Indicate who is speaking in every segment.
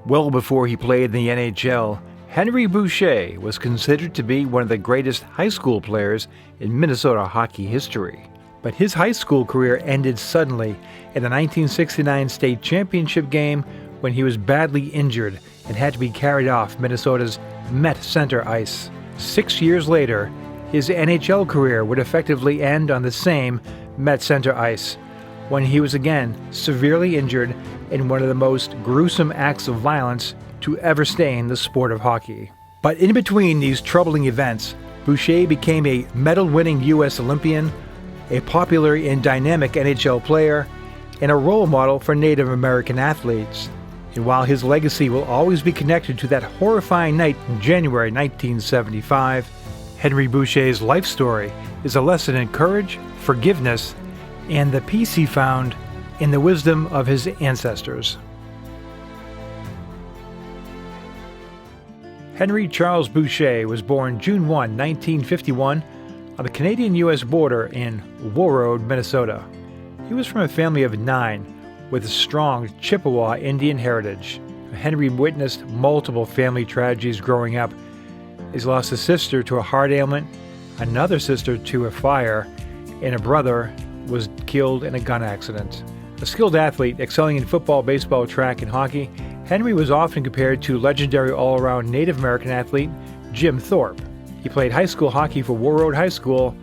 Speaker 1: Well before he played in the NHL, Henry Boucha was considered to be one of the greatest high school players in Minnesota hockey history. But his high school career ended suddenly in the 1969 state championship game when he was badly injured and had to be carried off Minnesota's Met Center ice. 6 years later, his NHL career would effectively end on the same Met Center ice, when he was again severely injured in one of the most gruesome acts of violence to ever stain the sport of hockey. But in between these troubling events, Boucha became a medal-winning US Olympian, a popular and dynamic NHL player, and a role model for Native American athletes. And while his legacy will always be connected to that horrifying night in January 1975, Henry Boucha's life story is a lesson in courage, forgiveness, and the peace he found in the wisdom of his ancestors. Henry Charles Boucha was born June 1, 1951, on the Canadian-U.S. border in Warroad, Minnesota. He was from a family of 9 with a strong Chippewa Indian heritage. Henry witnessed multiple family tragedies growing up. He's lost a sister to a heart ailment, another sister to a fire, and a brother was killed in a gun accident. A skilled athlete excelling in football, baseball, track, and hockey, Henry was often compared to legendary all-around Native American athlete Jim Thorpe. He played high school hockey for Warroad High School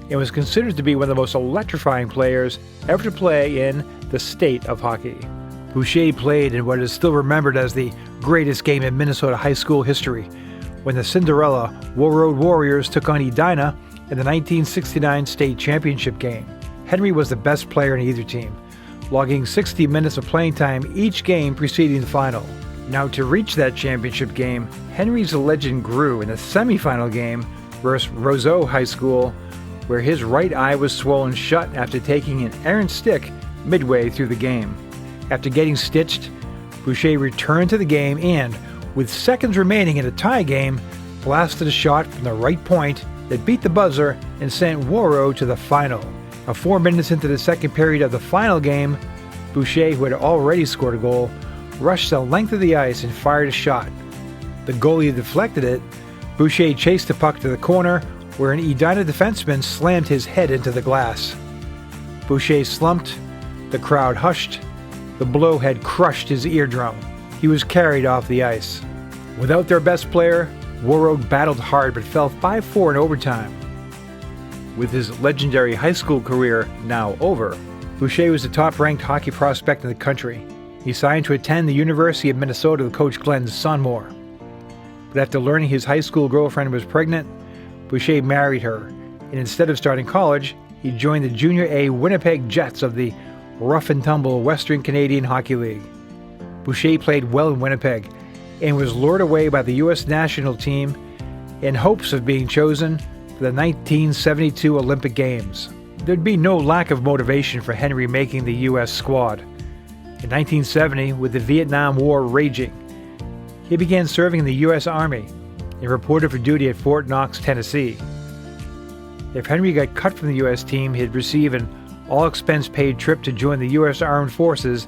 Speaker 1: and was considered to be one of the most electrifying players ever to play in the state of hockey. Boucha played in what is still remembered as the greatest game in Minnesota high school history, when the Cinderella Warroad Warriors took on Edina in the 1969 state championship game. Henry was the best player in either team, logging 60 minutes of playing time each game preceding the final. Now, to reach that championship game, Henry's legend grew in the semifinal game versus Roseau High School, where his right eye was swollen shut after taking an errant stick midway through the game. After getting stitched, Boucha returned to the game and, with seconds remaining in a tie game, blasted a shot from the right point that beat the buzzer and sent Warroad to the final. 4 minutes into the second period of the final game, Boucha, who had already scored a goal, rushed the length of the ice and fired a shot. The goalie deflected it. Boucha chased the puck to the corner, where an Edina defenseman slammed his head into the glass. Boucha slumped. The crowd hushed. The blow had crushed his eardrum. He was carried off the ice. Without their best player, Warroad battled hard but fell 5-4 in overtime. With his legendary high school career now over, Boucha was the top-ranked hockey prospect in the country. He signed to attend the University of Minnesota with coach Glenn Sonmore. But after learning his high school girlfriend was pregnant, Boucha married her, and instead of starting college, he joined the Junior A Winnipeg Jets of the rough-and-tumble Western Canadian Hockey League. Boucha played well in Winnipeg and was lured away by the U.S. national team in hopes of being chosen for the 1972 Olympic Games. There'd be no lack of motivation for Henry making the U.S. squad. In 1970, with the Vietnam War raging, he began serving in the U.S. Army and reported for duty at Fort Knox, Tennessee. If Henry got cut from the U.S. team, he'd receive an all-expense-paid trip to join the U.S. Armed Forces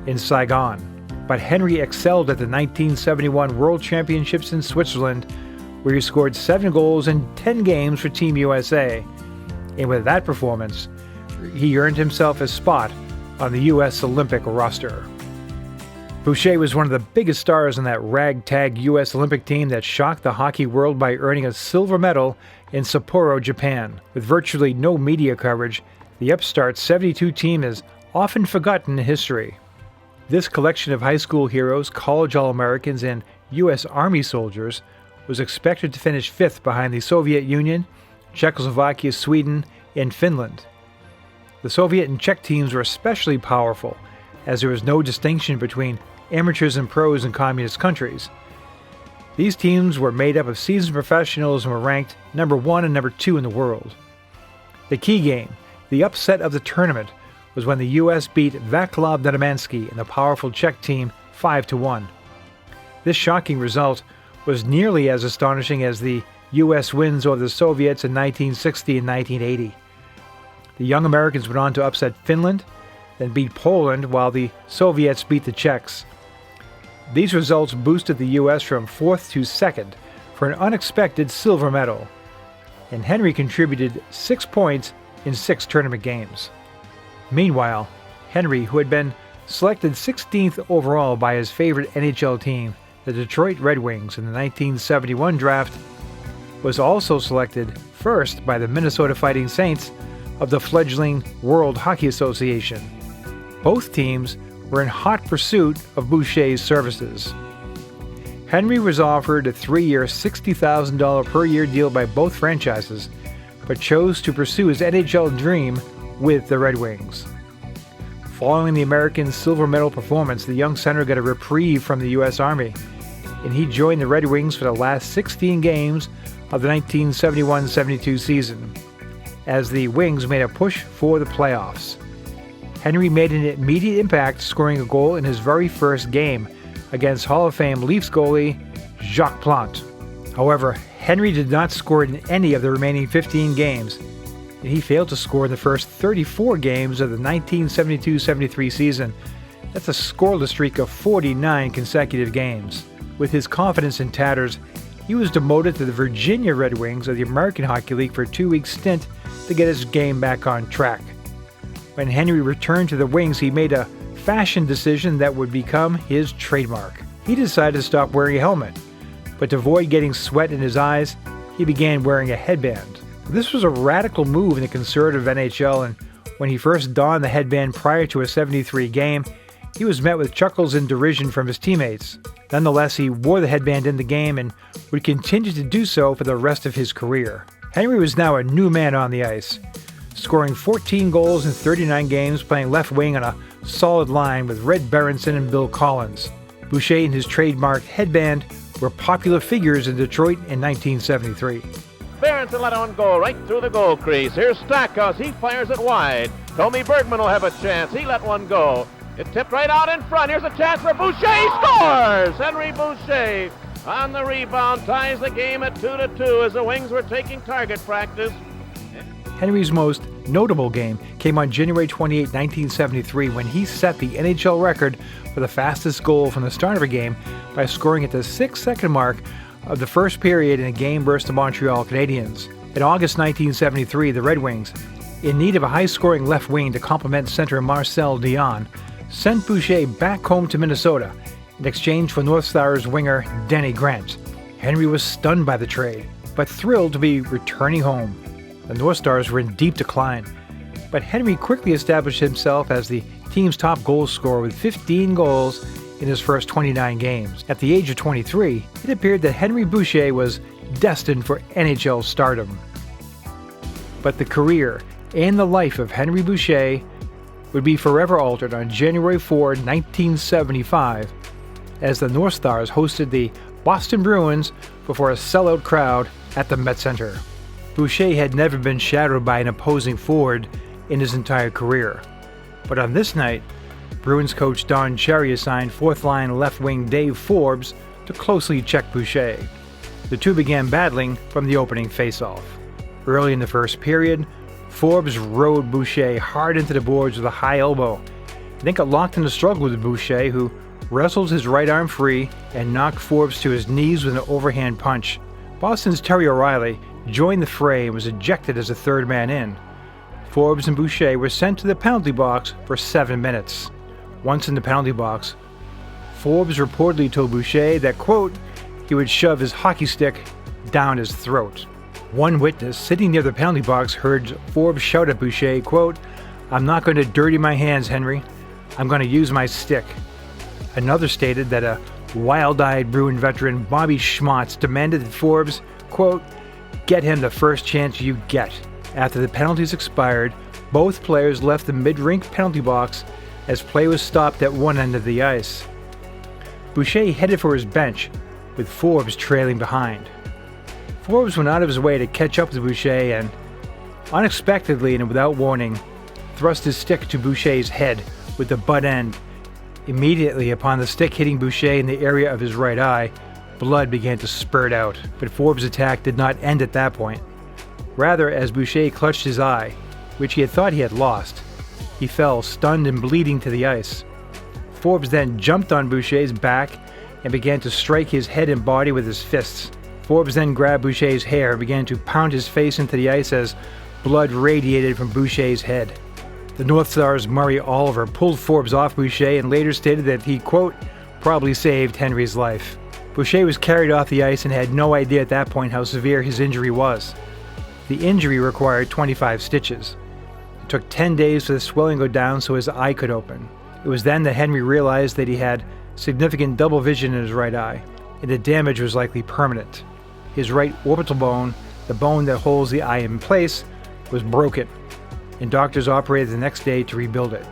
Speaker 1: in Saigon. But Henry excelled at the 1971 World Championships in Switzerland, where he scored 7 goals in 10 games for Team USA. And with that performance, he earned himself a spot on the U.S. Olympic roster. Boucha was one of the biggest stars on that ragtag U.S. Olympic team that shocked the hockey world by earning a silver medal in Sapporo, Japan. With virtually no media coverage, the upstart 72 team is often forgotten in history. This collection of high school heroes, college All-Americans, and U.S. Army soldiers was expected to finish 5th behind the Soviet Union, Czechoslovakia, Sweden, and Finland. The Soviet and Czech teams were especially powerful, as there was no distinction between amateurs and pros in communist countries. These teams were made up of seasoned professionals and were ranked number 1 and number 2 in the world. The key game, the upset of the tournament, was when the U.S. beat Vaclav Nedomansky and the powerful Czech team 5-1. This shocking result was nearly as astonishing as the U.S. wins over the Soviets in 1960 and 1980. The young Americans went on to upset Finland, then beat Poland, while the Soviets beat the Czechs. These results boosted the U.S. from 4th to 2nd for an unexpected silver medal, and Henry contributed 6 points in 6 tournament games. Meanwhile, Henry, who had been selected 16th overall by his favorite NHL team, the Detroit Red Wings, in the 1971 draft, was also selected first by the Minnesota Fighting Saints of the fledgling World Hockey Association. Both teams were in hot pursuit of Boucha's services. Henry was offered a 3-year, $60,000 per year deal by both franchises, but chose to pursue his NHL dream with the Red Wings. Following the American silver medal performance, the young center got a reprieve from the U.S. Army, and he joined the Red Wings for the last 16 games of the 1971-72 season, as the Wings made a push for the playoffs. Henry made an immediate impact, scoring a goal in his very first game against Hall of Fame Leafs goalie Jacques Plante. However, Henry did not score in any of the remaining 15 games, and he failed to score in the first 34 games of the 1972-73 season. That's a scoreless streak of 49 consecutive games. With his confidence in tatters, he was demoted to the Virginia Red Wings of the American Hockey League for a 2-week stint to get his game back on track. When Henry returned to the Wings, he made a fashion decision that would become his trademark. He decided to stop wearing a helmet, but to avoid getting sweat in his eyes, he began wearing a headband. This was a radical move in the conservative NHL, and when he first donned the headband prior to a 73 game, he was met with chuckles and derision from his teammates. Nonetheless, he wore the headband in the game and would continue to do so for the rest of his career. Henry was now a new man on the ice, scoring 14 goals in 39 games, playing left wing on a solid line with Red Berenson and Bill Collins. Boucha and his trademark headband were popular figures in Detroit in 1973.
Speaker 2: Berenson let one go right through the goal crease. Here's Stackhouse. He fires it wide. Tommy Bergman will have a chance. He let one go. It tipped right out in front. Here's a chance for Boucha. He scores! Henry Boucha on the rebound ties the game at 2-2 as the Wings were taking target practice.
Speaker 1: Henry's most notable game came on January 28, 1973, when he set the NHL record for the fastest goal from the start of a game by scoring at the 6-second mark of the first period in a game versus the Montreal Canadiens. In August 1973, the Red Wings, in need of a high-scoring left wing to complement center Marcel Dion, sent Boucha back home to Minnesota in exchange for North Stars winger Denny Grant. Henry was stunned by the trade, but thrilled to be returning home. The North Stars were in deep decline, but Henry quickly established himself as the team's top goal scorer with 15 goals in his first 29 games. At the age of 23, it appeared that Henry Boucha was destined for NHL stardom. But the career and the life of Henry Boucha would be forever altered on January 4, 1975, as the North Stars hosted the Boston Bruins before a sellout crowd at the Met Center. Boucha had never been shadowed by an opposing forward in his entire career, but on this night, Bruins coach Don Cherry assigned fourth-line left wing Dave Forbes to closely check Boucha. The two began battling from the opening faceoff. Early in the first period, Forbes rode Boucha hard into the boards with a high elbow. Then got locked in a struggle with Boucha, who wrestled his right arm free and knocked Forbes to his knees with an overhand punch. Boston's Terry O'Reilly joined the fray and was ejected as a third man in. Forbes and Boucha were sent to the penalty box for 7 minutes. Once in the penalty box, Forbes reportedly told Boucha that, quote, he would shove his hockey stick down his throat. One witness sitting near the penalty box heard Forbes shout at Boucha, quote, I'm not going to dirty my hands, Henry. I'm going to use my stick. Another stated that a wild-eyed Bruin veteran, Bobby Schmotz, demanded that Forbes, quote, get him the first chance you get. After the penalties expired, both players left the mid-rink penalty box as play was stopped at one end of the ice. Boucha headed for his bench, with Forbes trailing behind. Forbes went out of his way to catch up with Boucha and, unexpectedly and without warning, thrust his stick to Boucha's head with the butt end. Immediately upon the stick hitting Boucha in the area of his right eye, blood began to spurt out. But Forbes' attack did not end at that point. Rather, as Boucha clutched his eye, which he had thought he had lost, he fell stunned and bleeding to the ice. Forbes then jumped on Boucha's back and began to strike his head and body with his fists. Forbes then grabbed Boucha's hair and began to pound his face into the ice as blood radiated from Boucha's head. The North Star's Murray Oliver pulled Forbes off Boucha and later stated that he, quote, probably saved Henry's life. Boucha was carried off the ice and had no idea at that point how severe his injury was. The injury required 25 stitches. It took 10 days for the swelling to go down so his eye could open. It was then that Henry realized that he had significant double vision in his right eye, and the damage was likely permanent. His right orbital bone, the bone that holds the eye in place, was broken, and doctors operated the next day to rebuild it.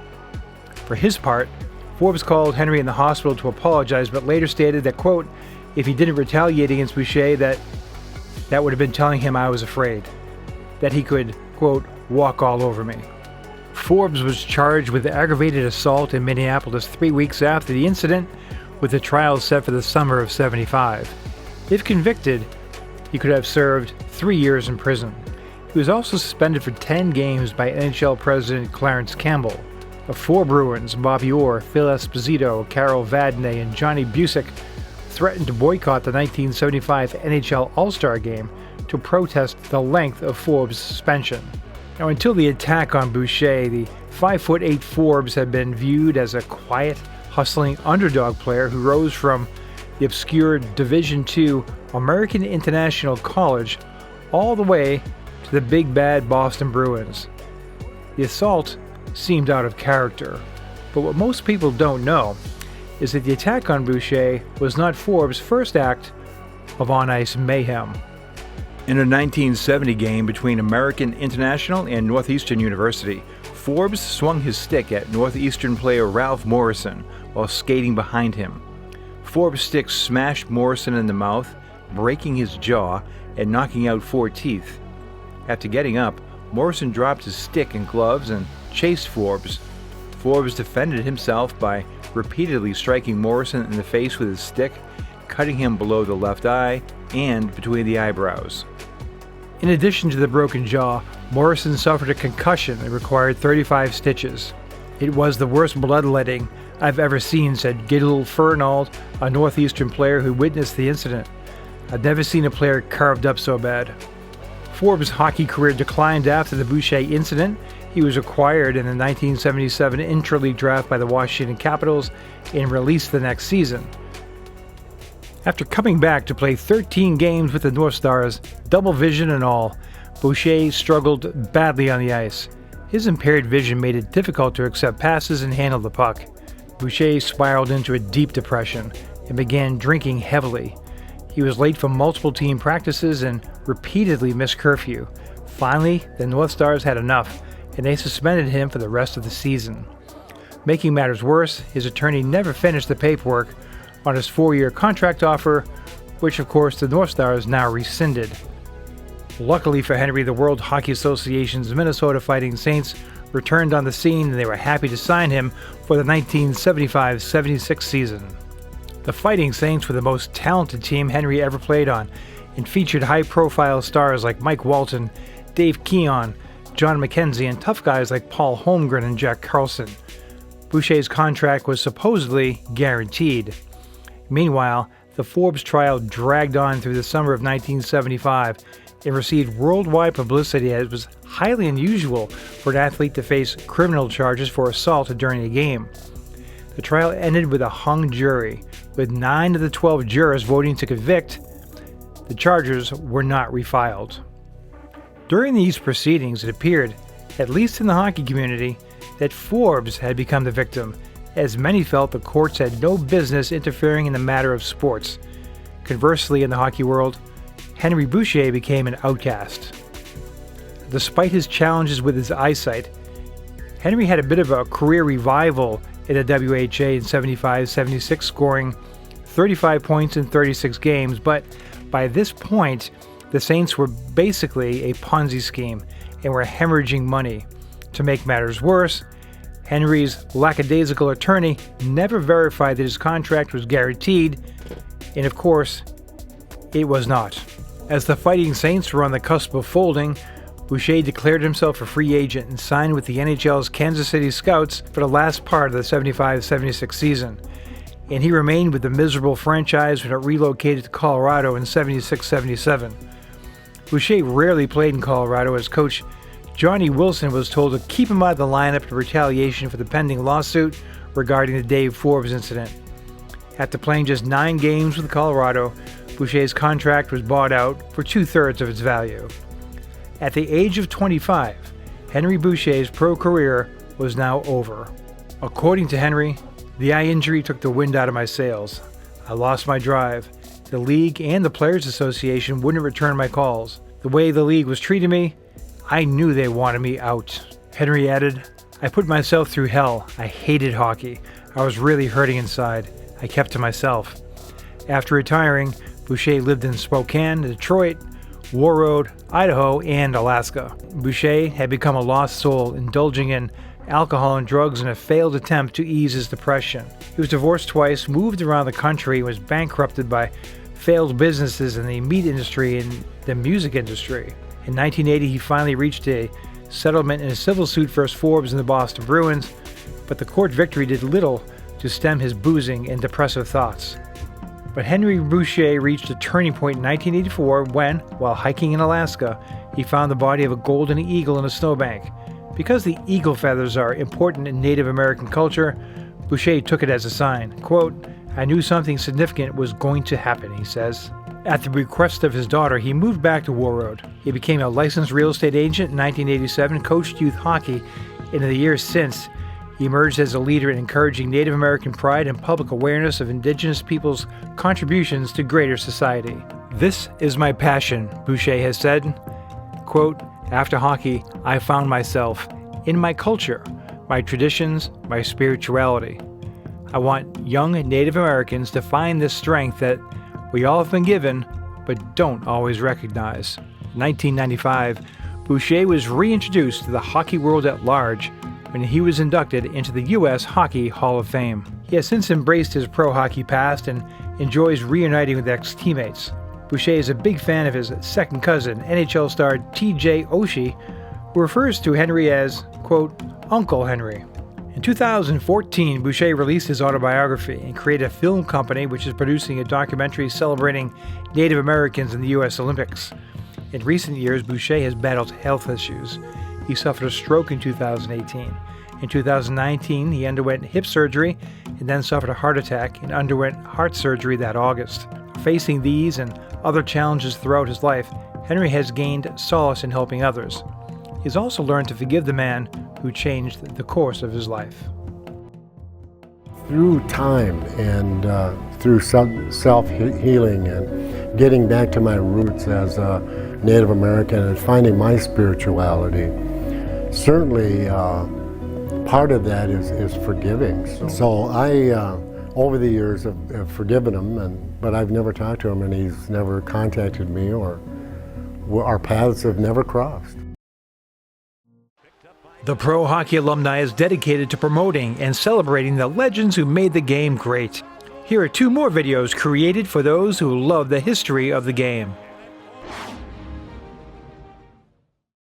Speaker 1: For his part, Forbes called Henry in the hospital to apologize, but later stated that, quote, if he didn't retaliate against Boucha, that would have been telling him I was afraid, that he could, quote, walk all over me. Forbes was charged with aggravated assault in Minneapolis 3 weeks after the incident, with the trial set for the summer of '75. If convicted, he could have served 3 years in prison. He was also suspended for 10 games by NHL President Clarence Campbell. The 4 Bruins, Bobby Orr, Phil Esposito, Carol Vadnais, and Johnny Busick, threatened to boycott the 1975 NHL All-Star Game to protest the length of Forbes' suspension. Now, until the attack on Boucha, the 5'8" Forbes had been viewed as a quiet, hustling underdog player who rose from the obscure Division II American International College all the way to the big bad Boston Bruins. The assault seemed out of character, but what most people don't know is that the attack on Boucha was not Forbes' first act of on-ice mayhem. In a 1970 game between American International and Northeastern University, Forbes swung his stick at Northeastern player Ralph Morrison while skating behind him. Forbes' stick smashed Morrison in the mouth, breaking his jaw and knocking out 4 teeth. After getting up, Morrison dropped his stick and gloves and chased Forbes. Forbes defended himself by repeatedly striking Morrison in the face with his stick, cutting him below the left eye and between the eyebrows. In addition to the broken jaw, Morrison suffered a concussion that required 35 stitches. It was the worst bloodletting I've ever seen, said Gil Fernald, a Northeastern player who witnessed the incident. I've never seen a player carved up so bad. Forbes' hockey career declined after the Boucha incident. He was acquired in the 1977 Intra-League draft by the Washington Capitals and released the next season. After coming back to play 13 games with the North Stars, double vision and all, Boucha struggled badly on the ice. His impaired vision made it difficult to accept passes and handle the puck. Boucha spiraled into a deep depression and began drinking heavily. He was late for multiple team practices and repeatedly missed curfew. Finally, the North Stars had enough, and they suspended him for the rest of the season. Making matters worse, his attorney never finished the paperwork on his 4-year contract offer, which of course the North Stars now rescinded. Luckily for Henry, the World Hockey Association's Minnesota Fighting Saints returned on the scene, and they were happy to sign him for the 1975-76 season. The Fighting Saints were the most talented team Henry ever played on and featured high-profile stars like Mike Walton, Dave Keon, John McKenzie, and tough guys like Paul Holmgren and Jack Carlson. Boucha's contract was supposedly guaranteed. Meanwhile, the Forbes trial dragged on through the summer of 1975 and received worldwide publicity as it was highly unusual for an athlete to face criminal charges for assault during a game. The trial ended with a hung jury, with 9 of the 12 jurors voting to convict. The charges were not refiled. During these proceedings, it appeared, at least in the hockey community, that Forbes had become the victim, as many felt the courts had no business interfering in the matter of sports. Conversely, in the hockey world, Henry Boucha became an outcast. Despite his challenges with his eyesight, Henry had a bit of a career revival in the WHA in 75-76, scoring 35 points in 36 games, but by this point, the Saints were basically a Ponzi scheme and were hemorrhaging money. To make matters worse, Henry's lackadaisical attorney never verified that his contract was guaranteed, and of course, it was not. As the Fighting Saints were on the cusp of folding, Boucha declared himself a free agent and signed with the NHL's Kansas City Scouts for the last part of the 75-76 season. and he remained with the miserable franchise when it relocated to Colorado in 76-77. Boucha rarely played in Colorado as coach Johnny Wilson was told to keep him out of the lineup in retaliation for the pending lawsuit regarding the Dave Forbes incident. After playing just 9 games with Colorado, Boucha's contract was bought out for 2/3 of its value. At the age of 25, Henry Boucha's pro career was now over. According to Henry, the eye injury took the wind out of my sails. I lost my drive. The league and the Players Association wouldn't return my calls. The way the league was treating me, I knew they wanted me out. Henry added, I put myself through hell. I hated hockey. I was really hurting inside. I kept to myself. After retiring, Boucha lived in Spokane, Detroit, Warroad, Idaho, and Alaska. Boucha had become a lost soul, indulging in alcohol and drugs in a failed attempt to ease his depression. He was divorced twice, moved around the country, and was bankrupted by failed businesses in the meat industry and the music industry. In 1980, he finally reached a settlement in a civil suit versus Forbes and the Boston Bruins, but the court victory did little to stem his boozing and depressive thoughts. But Henry Boucha reached a turning point in 1984 when, while hiking in Alaska, he found the body of a golden eagle in a snowbank. Because the eagle feathers are important in Native American culture, Boucha took it as a sign. Quote, I knew something significant was going to happen, he says. At the request of his daughter, he moved back to Warroad. He became a licensed real estate agent in 1987, coached youth hockey, and in the years since, he emerged as a leader in encouraging Native American pride and public awareness of Indigenous peoples' contributions to greater society. This is my passion, Boucha has said. Quote, after hockey, I found myself in my culture, my traditions, my spirituality. I want young Native Americans to find this strength that we all have been given, but don't always recognize. In 1995, Boucha was reintroduced to the hockey world at large when he was inducted into the US Hockey Hall of Fame. He has since embraced his pro hockey past and enjoys reuniting with ex-teammates. Boucha is a big fan of his second cousin, NHL star TJ Oshie, who refers to Henry as, quote, Uncle Henry. In 2014, Boucha released his autobiography and created a film company which is producing a documentary celebrating Native Americans in the US Olympics. In recent years, Boucha has battled health issues. He suffered a stroke in 2018. In 2019, he underwent hip surgery and then suffered a heart attack and underwent heart surgery that August. Facing these and other challenges throughout his life, Henry has gained solace in helping others. He has also learned to forgive the man who changed the course of his life.
Speaker 3: Through time and through self-healing and getting back to my roots as a Native American and finding my spirituality, certainly part of that is forgiving. So I, over the years, have forgiven him, but I've never talked to him and he's never contacted me, or our paths have never crossed.
Speaker 1: The Pro Hockey Alumni is dedicated to promoting and celebrating the legends who made the game great. Here are 2 more videos created for those who love the history of the game.